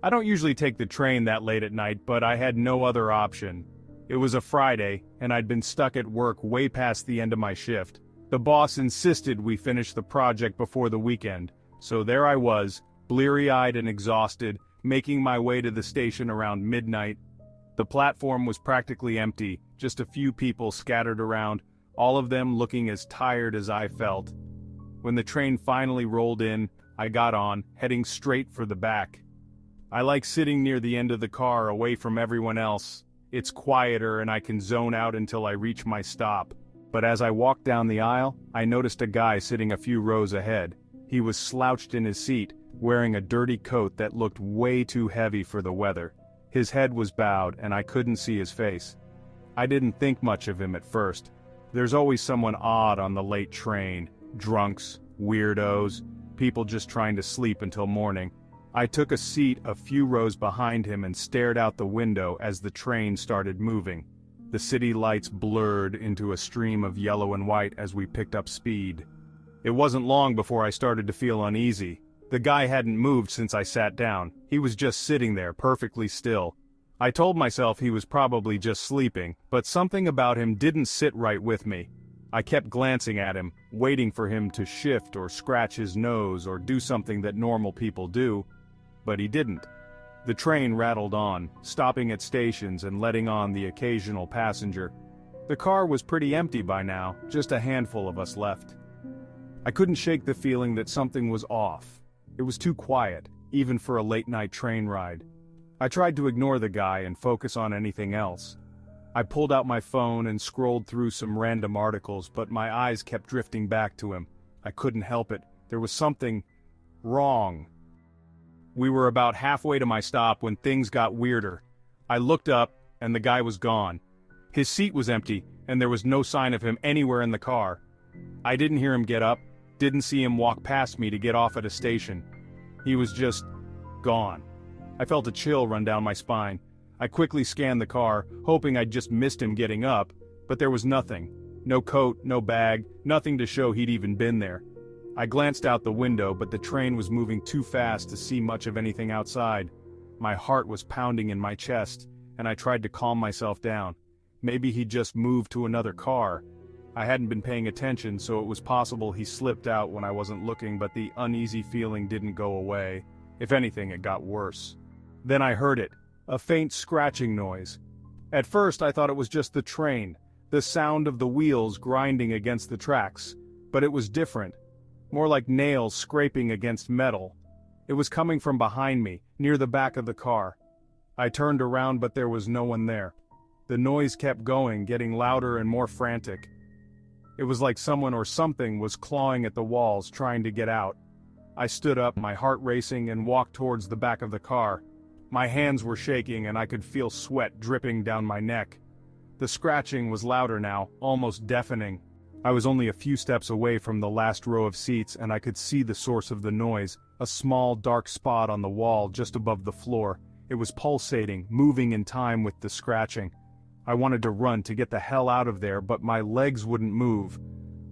I don't usually take the train that late at night, but I had no other option. It was a Friday, and I'd been stuck at work way past the end of my shift. The boss insisted we finish the project before the weekend, so there I was, bleary-eyed and exhausted, making my way to the station around midnight. The platform was practically empty, just a few people scattered around, all of them looking as tired as I felt. When the train finally rolled in, I got on, heading straight for the back. I like sitting near the end of the car away from everyone else. It's quieter and I can zone out until I reach my stop. But as I walked down the aisle, I noticed a guy sitting a few rows ahead. He was slouched in his seat, wearing a dirty coat that looked way too heavy for the weather. His head was bowed and I couldn't see his face. I didn't think much of him at first. There's always someone odd on the late train. Drunks, weirdos, people just trying to sleep until morning. I took a seat a few rows behind him and stared out the window as the train started moving. The city lights blurred into a stream of yellow and white as we picked up speed. It wasn't long before I started to feel uneasy. The guy hadn't moved since I sat down. He was just sitting there, perfectly still. I told myself he was probably just sleeping, but something about him didn't sit right with me. I kept glancing at him, waiting for him to shift or scratch his nose or do something that normal people do. But he didn't. The train rattled on, stopping at stations and letting on the occasional passenger. The car was pretty empty by now, just a handful of us left. I couldn't shake the feeling that something was off. It was too quiet, even for a late-night train ride. I tried to ignore the guy and focus on anything else. I pulled out my phone and scrolled through some random articles, but my eyes kept drifting back to him. I couldn't help it. There was something wrong. We were about halfway to my stop when things got weirder. I looked up, and the guy was gone. His seat was empty, and there was no sign of him anywhere in the car. I didn't hear him get up, didn't see him walk past me to get off at a station. He was just gone. I felt a chill run down my spine. I quickly scanned the car, hoping I'd just missed him getting up, but there was nothing. No coat, no bag, nothing to show he'd even been there. I glanced out the window, but the train was moving too fast to see much of anything outside. My heart was pounding in my chest, and I tried to calm myself down. Maybe he'd just moved to another car. I hadn't been paying attention, so it was possible he slipped out when I wasn't looking, but the uneasy feeling didn't go away. If anything, it got worse. Then I heard it, a faint scratching noise. At first I thought it was just the train, the sound of the wheels grinding against the tracks, but it was different. More like nails scraping against metal. It was coming from behind me, near the back of the car. I turned around, but there was no one there. The noise kept going, getting louder and more frantic. It was like someone or something was clawing at the walls, trying to get out. I stood up, my heart racing, and walked towards the back of the car. My hands were shaking and I could feel sweat dripping down my neck. The scratching was louder now, almost deafening. I was only a few steps away from the last row of seats and I could see the source of the noise, a small dark spot on the wall just above the floor. It was pulsating, moving in time with the scratching. I wanted to run to get the hell out of there, but my legs wouldn't move.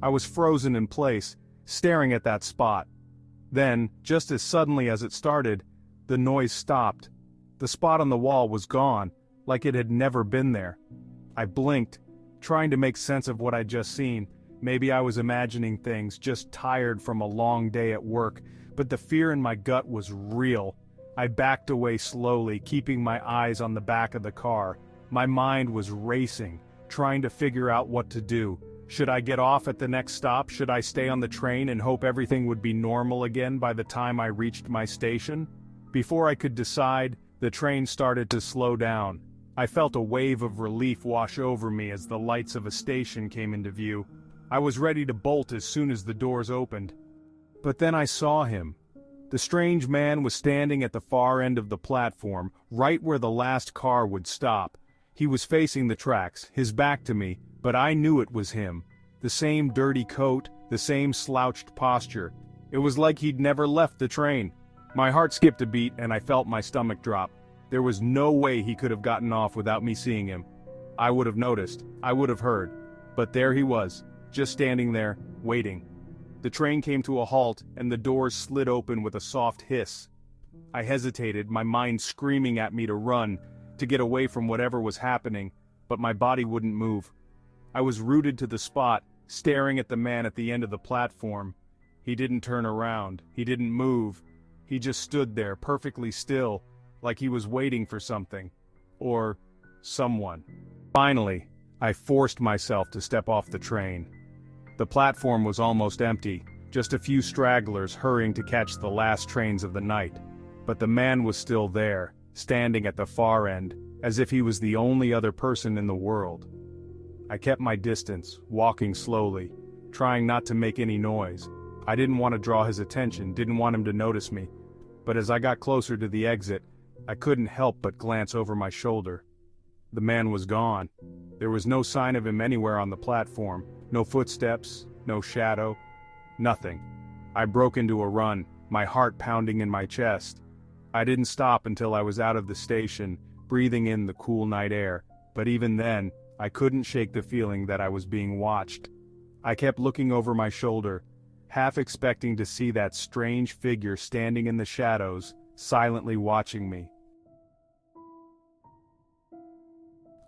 I was frozen in place, staring at that spot. Then, just as suddenly as it started, the noise stopped. The spot on the wall was gone, like it had never been there. I blinked, trying to make sense of what I'd just seen. Maybe I was imagining things, just tired from a long day at work, but the fear in my gut was real. I backed away slowly, keeping my eyes on the back of the car. My mind was racing, trying to figure out what to do. Should I get off at the next stop? Should I stay on the train and hope everything would be normal again by the time I reached my station? Before I could decide, the train started to slow down. I felt a wave of relief wash over me as the lights of a station came into view. I was ready to bolt as soon as the doors opened. But then I saw him. The strange man was standing at the far end of the platform, right where the last car would stop. He was facing the tracks, his back to me, but I knew it was him. The same dirty coat, the same slouched posture. It was like he'd never left the train. My heart skipped a beat and I felt my stomach drop. There was no way he could have gotten off without me seeing him. I would have noticed, I would have heard. But there he was, just standing there, waiting. The train came to a halt and the doors slid open with a soft hiss. I hesitated, my mind screaming at me to run, to get away from whatever was happening, but my body wouldn't move. I was rooted to the spot, staring at the man at the end of the platform. He didn't turn around, he didn't move. He just stood there, perfectly still, like he was waiting for something. Or someone. Finally, I forced myself to step off the train. The platform was almost empty, just a few stragglers hurrying to catch the last trains of the night. But the man was still there, standing at the far end, as if he was the only other person in the world. I kept my distance, walking slowly, trying not to make any noise. I didn't want to draw his attention, didn't want him to notice me. But as I got closer to the exit, I couldn't help but glance over my shoulder. The man was gone. There was no sign of him anywhere on the platform, no footsteps, no shadow, nothing. I broke into a run, my heart pounding in my chest. I didn't stop until I was out of the station, breathing in the cool night air, but even then, I couldn't shake the feeling that I was being watched. I kept looking over my shoulder, half expecting to see that strange figure standing in the shadows, silently watching me.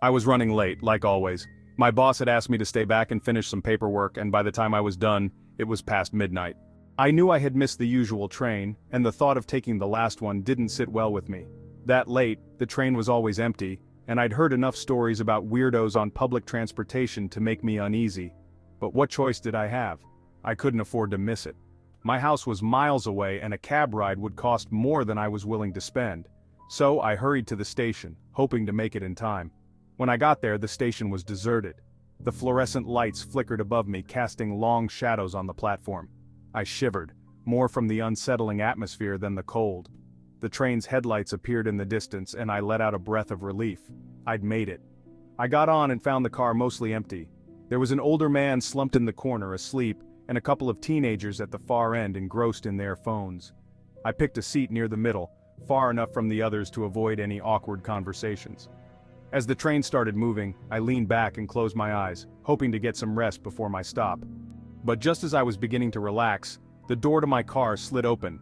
I was running late, like always. My boss had asked me to stay back and finish some paperwork, and by the time I was done, it was past midnight. I knew I had missed the usual train, and the thought of taking the last one didn't sit well with me. That late, the train was always empty, and I'd heard enough stories about weirdos on public transportation to make me uneasy. But what choice did I have? I couldn't afford to miss it. My house was miles away and a cab ride would cost more than I was willing to spend. So I hurried to the station, hoping to make it in time. When I got there, the station was deserted. The fluorescent lights flickered above me, casting long shadows on the platform. I shivered, more from the unsettling atmosphere than the cold. The train's headlights appeared in the distance and I let out a breath of relief. I'd made it. I got on and found the car mostly empty. There was an older man slumped in the corner, asleep, and a couple of teenagers at the far end engrossed in their phones. I picked a seat near the middle, far enough from the others to avoid any awkward conversations. As the train started moving, I leaned back and closed my eyes, hoping to get some rest before my stop. But just as I was beginning to relax, the door to my car slid open.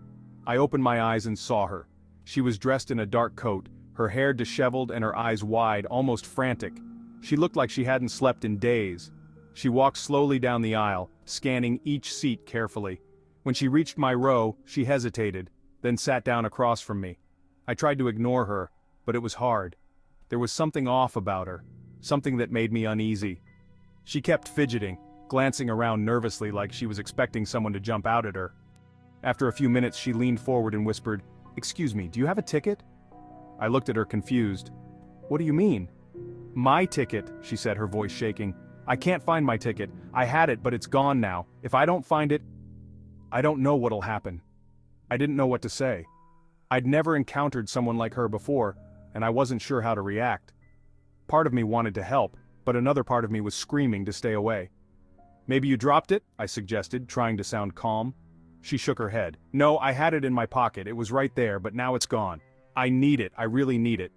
I opened my eyes and saw her. She was dressed in a dark coat, her hair disheveled and her eyes wide, almost frantic. She looked like she hadn't slept in days. She walked slowly down the aisle, scanning each seat carefully. When she reached my row, she hesitated, then sat down across from me. I tried to ignore her, but it was hard. There was something off about her, something that made me uneasy. She kept fidgeting, glancing around nervously like she was expecting someone to jump out at her. After a few minutes she leaned forward and whispered, "Excuse me, do you have a ticket?" I looked at her confused. "What do you mean?" "My ticket," she said, her voice shaking. "I can't find my ticket. I had it, but it's gone now. If I don't find it, I don't know what'll happen." I didn't know what to say. I'd never encountered someone like her before, and I wasn't sure how to react. Part of me wanted to help, but another part of me was screaming to stay away. "Maybe you dropped it?" I suggested, trying to sound calm. She shook her head. "No, I had it in my pocket. It was right there, but now it's gone. I need it. I really need it."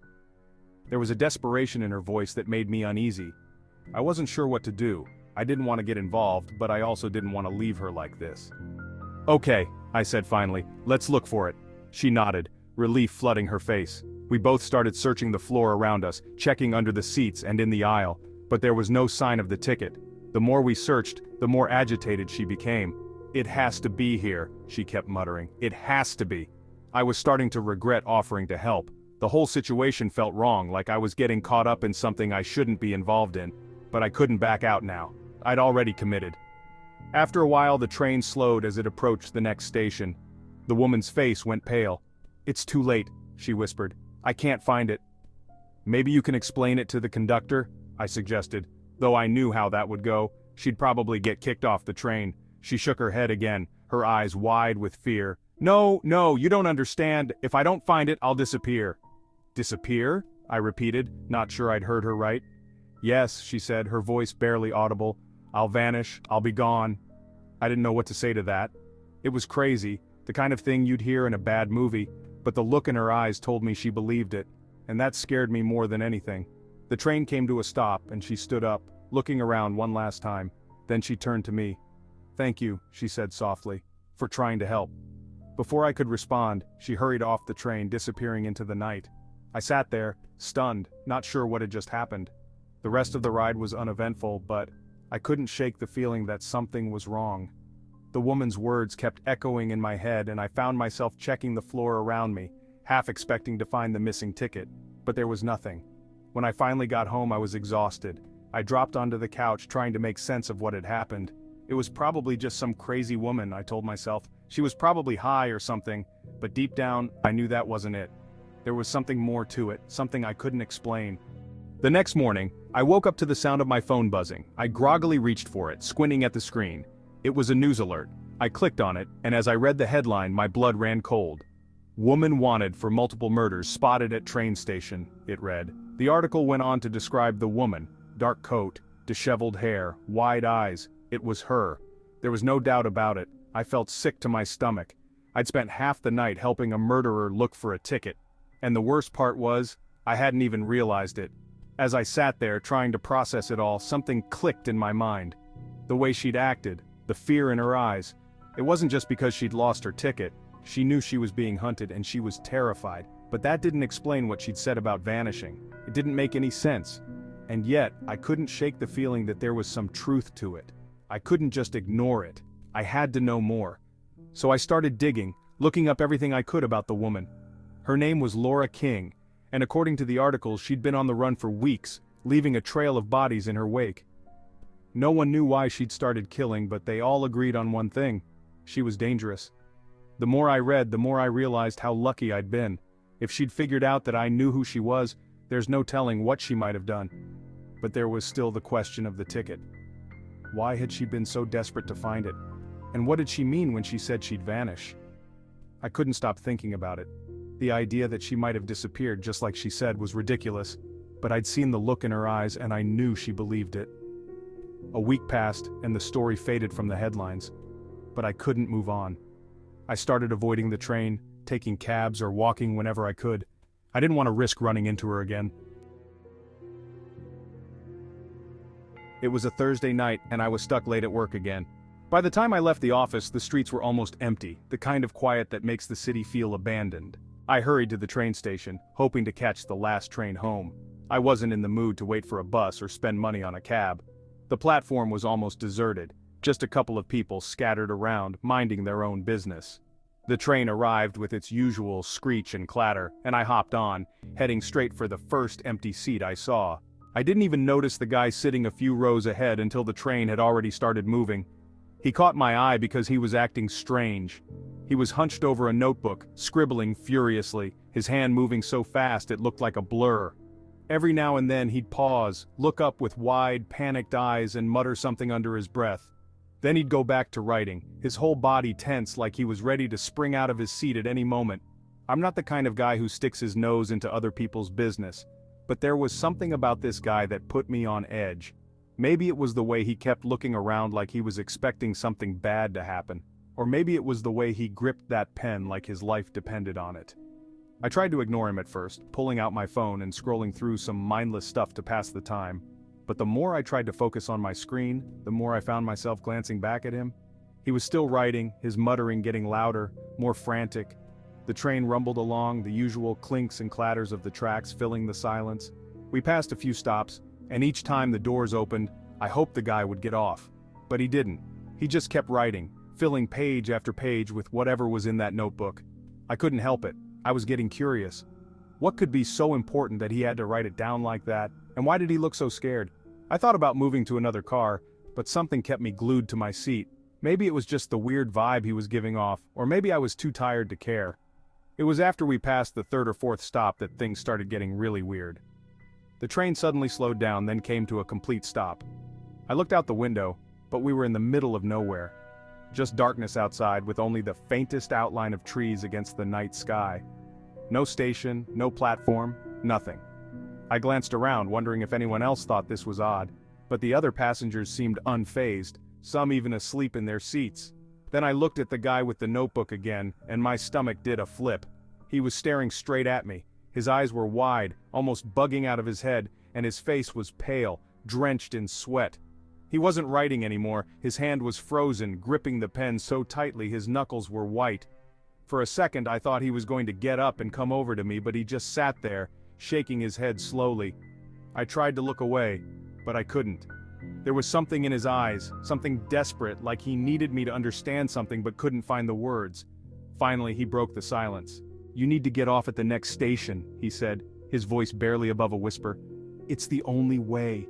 There was a desperation in her voice that made me uneasy. I wasn't sure what to do. I didn't want to get involved, but I also didn't want to leave her like this. "Okay," I said finally, "let's look for it." She nodded, relief flooding her face. We both started searching the floor around us, checking under the seats and in the aisle, but there was no sign of the ticket. The more we searched, the more agitated she became. "It has to be here," she kept muttering. "It has to be." I was starting to regret offering to help. The whole situation felt wrong, like I was getting caught up in something I shouldn't be involved in, but I couldn't back out now. I'd already committed. After a while the train slowed as it approached the next station. The woman's face went pale. "It's too late," she whispered. "I can't find it." "Maybe you can explain it to the conductor?" I suggested. Though I knew how that would go, she'd probably get kicked off the train. She shook her head again, her eyes wide with fear. No, you don't understand. If I don't find it, I'll disappear." "Disappear?" I repeated, not sure I'd heard her right. "Yes," she said, her voice barely audible. "I'll vanish, I'll be gone." I didn't know what to say to that. It was crazy, the kind of thing you'd hear in a bad movie, but the look in her eyes told me she believed it, and that scared me more than anything. The train came to a stop and she stood up, looking around one last time. Then she turned to me. "Thank you," she said softly, "for trying to help." Before I could respond, she hurried off the train, disappearing into the night. I sat there, stunned, not sure what had just happened. The rest of the ride was uneventful, but I couldn't shake the feeling that something was wrong. The woman's words kept echoing in my head, and I found myself checking the floor around me, half expecting to find the missing ticket, but there was nothing. When I finally got home, I was exhausted. I dropped onto the couch, trying to make sense of what had happened. It was probably just some crazy woman, I told myself. She was probably high or something, but deep down, I knew that wasn't it. There was something more to it, something I couldn't explain. The next morning, I woke up to the sound of my phone buzzing. I groggily reached for it, squinting at the screen. It was a news alert. I clicked on it, and as I read the headline, my blood ran cold. "Woman wanted for multiple murders spotted at train station," it read. The article went on to describe the woman: dark coat, disheveled hair, wide eyes. It was her. There was no doubt about it. I felt sick to my stomach. I'd spent half the night helping a murderer look for a ticket. And the worst part was, I hadn't even realized it. As I sat there trying to process it all, something clicked in my mind. The way she'd acted, the fear in her eyes. It wasn't just because she'd lost her ticket. She knew she was being hunted and she was terrified. But that didn't explain what she'd said about vanishing. It didn't make any sense. And yet, I couldn't shake the feeling that there was some truth to it. I couldn't just ignore it. I had to know more. So I started digging, looking up everything I could about the woman. Her name was Laura King, and according to the article, she'd been on the run for weeks, leaving a trail of bodies in her wake. No one knew why she'd started killing, but they all agreed on one thing: she was dangerous. The more I read, the more I realized how lucky I'd been. If she'd figured out that I knew who she was, there's no telling what she might have done. But there was still the question of the ticket. Why had she been so desperate to find it? And what did she mean when she said she'd vanish? I couldn't stop thinking about it. The idea that she might have disappeared just like she said was ridiculous, but I'd seen the look in her eyes and I knew she believed it. A week passed and the story faded from the headlines, but I couldn't move on. I started avoiding the train, taking cabs or walking whenever I could. I didn't want to risk running into her again. It was a Thursday night and I was stuck late at work again. By the time I left the office, the streets were almost empty, the kind of quiet that makes the city feel abandoned. I hurried to the train station, hoping to catch the last train home. I wasn't in the mood to wait for a bus or spend money on a cab. The platform was almost deserted, just a couple of people scattered around, minding their own business. The train arrived with its usual screech and clatter, and I hopped on, heading straight for the first empty seat I saw. I didn't even notice the guy sitting a few rows ahead until the train had already started moving. He caught my eye because he was acting strange. He was hunched over a notebook, scribbling furiously, his hand moving so fast it looked like a blur. Every now and then he'd pause, look up with wide, panicked eyes and mutter something under his breath. Then he'd go back to writing, his whole body tense like he was ready to spring out of his seat at any moment. I'm not the kind of guy who sticks his nose into other people's business, but there was something about this guy that put me on edge. Maybe it was the way he kept looking around like he was expecting something bad to happen, or maybe it was the way he gripped that pen like his life depended on it. I tried to ignore him at first, pulling out my phone and scrolling through some mindless stuff to pass the time. But the more I tried to focus on my screen, the more I found myself glancing back at him. He was still writing, his muttering getting louder, more frantic. The train rumbled along, the usual clinks and clatters of the tracks filling the silence. We passed a few stops, and each time the doors opened, I hoped the guy would get off. But he didn't. He just kept writing, filling page after page with whatever was in that notebook. I couldn't help it. I was getting curious. What could be so important that he had to write it down like that, and why did he look so scared? I thought about moving to another car, but something kept me glued to my seat. Maybe it was just the weird vibe he was giving off, or maybe I was too tired to care. It was after we passed the third or fourth stop that things started getting really weird. The train suddenly slowed down, then came to a complete stop. I looked out the window, but we were in the middle of nowhere. Just darkness outside with only the faintest outline of trees against the night sky. No station, no platform, nothing. I glanced around, wondering if anyone else thought this was odd, but the other passengers seemed unfazed, some even asleep in their seats. Then I looked at the guy with the notebook again, and my stomach did a flip. He was staring straight at me. His eyes were wide, almost bugging out of his head, and his face was pale, drenched in sweat. He wasn't writing anymore, his hand was frozen, gripping the pen so tightly his knuckles were white. For a second I thought he was going to get up and come over to me, but he just sat there, shaking his head slowly. I tried to look away, but I couldn't. There was something in his eyes, something desperate, like he needed me to understand something but couldn't find the words. Finally he broke the silence. "You need to get off at the next station," he said, his voice barely above a whisper. "It's the only way."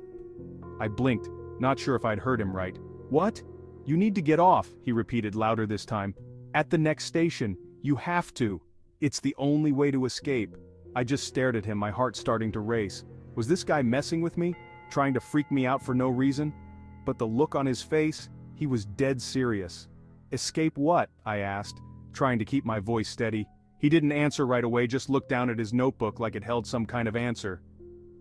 I blinked, not sure if I'd heard him right. "What? You need to get off," he repeated louder this time. "At the next station. You have to. It's the only way to escape." I just stared at him, my heart starting to race. Was this guy messing with me? Trying to freak me out for no reason? But the look on his face, he was dead serious. "Escape what?" I asked, trying to keep my voice steady. He didn't answer right away, just looked down at his notebook like it held some kind of answer.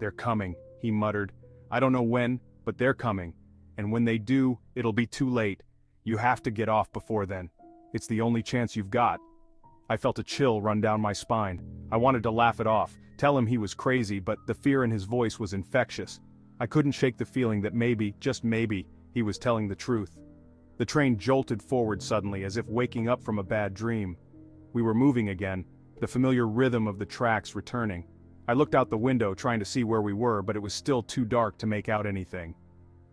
"They're coming," he muttered. "I don't know when, but they're coming. And when they do, it'll be too late. You have to get off before then. It's the only chance you've got." I felt a chill run down my spine. I wanted to laugh it off, tell him he was crazy, but the fear in his voice was infectious. I couldn't shake the feeling that maybe, just maybe, he was telling the truth. The train jolted forward suddenly, as if waking up from a bad dream. We were moving again, the familiar rhythm of the tracks returning. I looked out the window trying to see where we were, but it was still too dark to make out anything.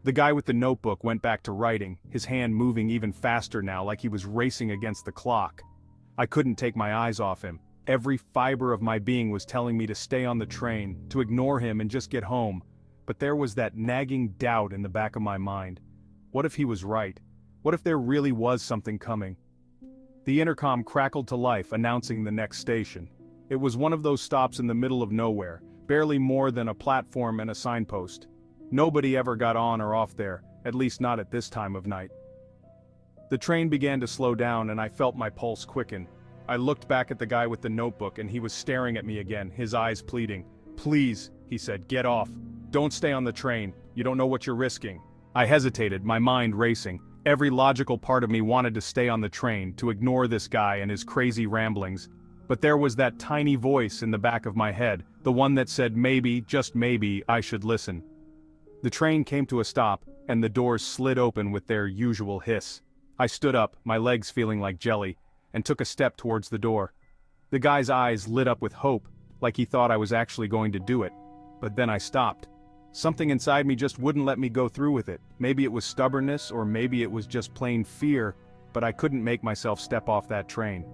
The guy with the notebook went back to writing, his hand moving even faster now, like he was racing against the clock. I couldn't take my eyes off him. Every fiber of my being was telling me to stay on the train, to ignore him and just get home. But there was that nagging doubt in the back of my mind. What if he was right? What if there really was something coming? The intercom crackled to life, announcing the next station. It was one of those stops in the middle of nowhere, barely more than a platform and a signpost. Nobody ever got on or off there, at least not at this time of night. The train began to slow down and I felt my pulse quicken. I looked back at the guy with the notebook and he was staring at me again, his eyes pleading. "Please," he said, "get off. Don't stay on the train. You don't know what you're risking." I hesitated, my mind racing. Every logical part of me wanted to stay on the train, to ignore this guy and his crazy ramblings. But there was that tiny voice in the back of my head, the one that said maybe, just maybe, I should listen. The train came to a stop, and the doors slid open with their usual hiss. I stood up, my legs feeling like jelly, and took a step towards the door. The guy's eyes lit up with hope, like he thought I was actually going to do it. But then I stopped. Something inside me just wouldn't let me go through with it. Maybe it was stubbornness, or maybe it was just plain fear, but I couldn't make myself step off that train.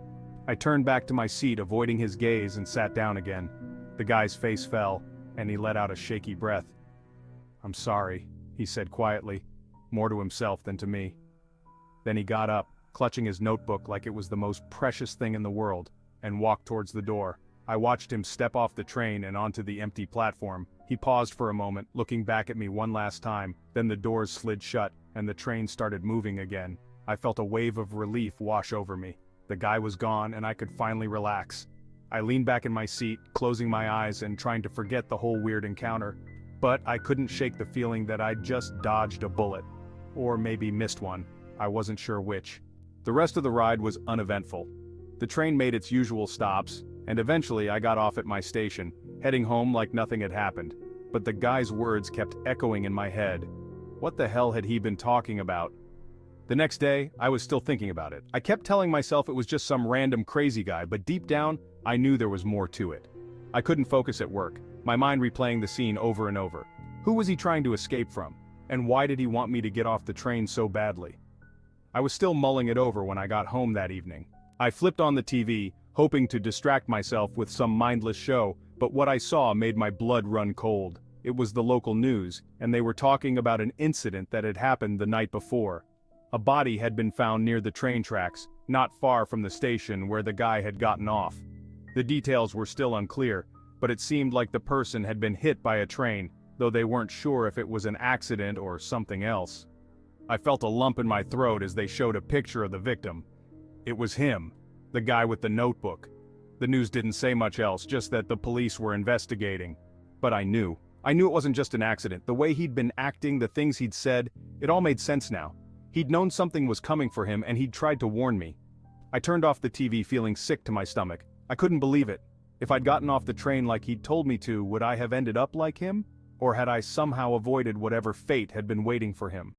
I turned back to my seat, avoiding his gaze, and sat down again. The guy's face fell, and he let out a shaky breath. "I'm sorry," he said quietly, more to himself than to me. Then he got up, clutching his notebook like it was the most precious thing in the world, and walked towards the door. I watched him step off the train and onto the empty platform. He paused for a moment, looking back at me one last time, then the doors slid shut, and the train started moving again. I felt a wave of relief wash over me. The guy was gone, and I could finally relax. I leaned back in my seat, closing my eyes and trying to forget the whole weird encounter. But I couldn't shake the feeling that I'd just dodged a bullet. Or maybe missed one. I wasn't sure which. The rest of the ride was uneventful. The train made its usual stops, and eventually I got off at my station, heading home like nothing had happened. But the guy's words kept echoing in my head. What the hell had he been talking about? The next day, I was still thinking about it. I kept telling myself it was just some random crazy guy, but deep down, I knew there was more to it. I couldn't focus at work, my mind replaying the scene over and over. Who was he trying to escape from? And why did he want me to get off the train so badly? I was still mulling it over when I got home that evening. I flipped on the TV, hoping to distract myself with some mindless show, but what I saw made my blood run cold. It was the local news, and they were talking about an incident that had happened the night before. A body had been found near the train tracks, not far from the station where the guy had gotten off. The details were still unclear, but it seemed like the person had been hit by a train, though they weren't sure if it was an accident or something else. I felt a lump in my throat as they showed a picture of the victim. It was him, the guy with the notebook. The news didn't say much else, just that the police were investigating. But I knew it wasn't just an accident. The way he'd been acting, the things he'd said, it all made sense now. He'd known something was coming for him and he'd tried to warn me. I turned off the TV feeling sick to my stomach. I couldn't believe it. If I'd gotten off the train like he'd told me to, would I have ended up like him? Or had I somehow avoided whatever fate had been waiting for him?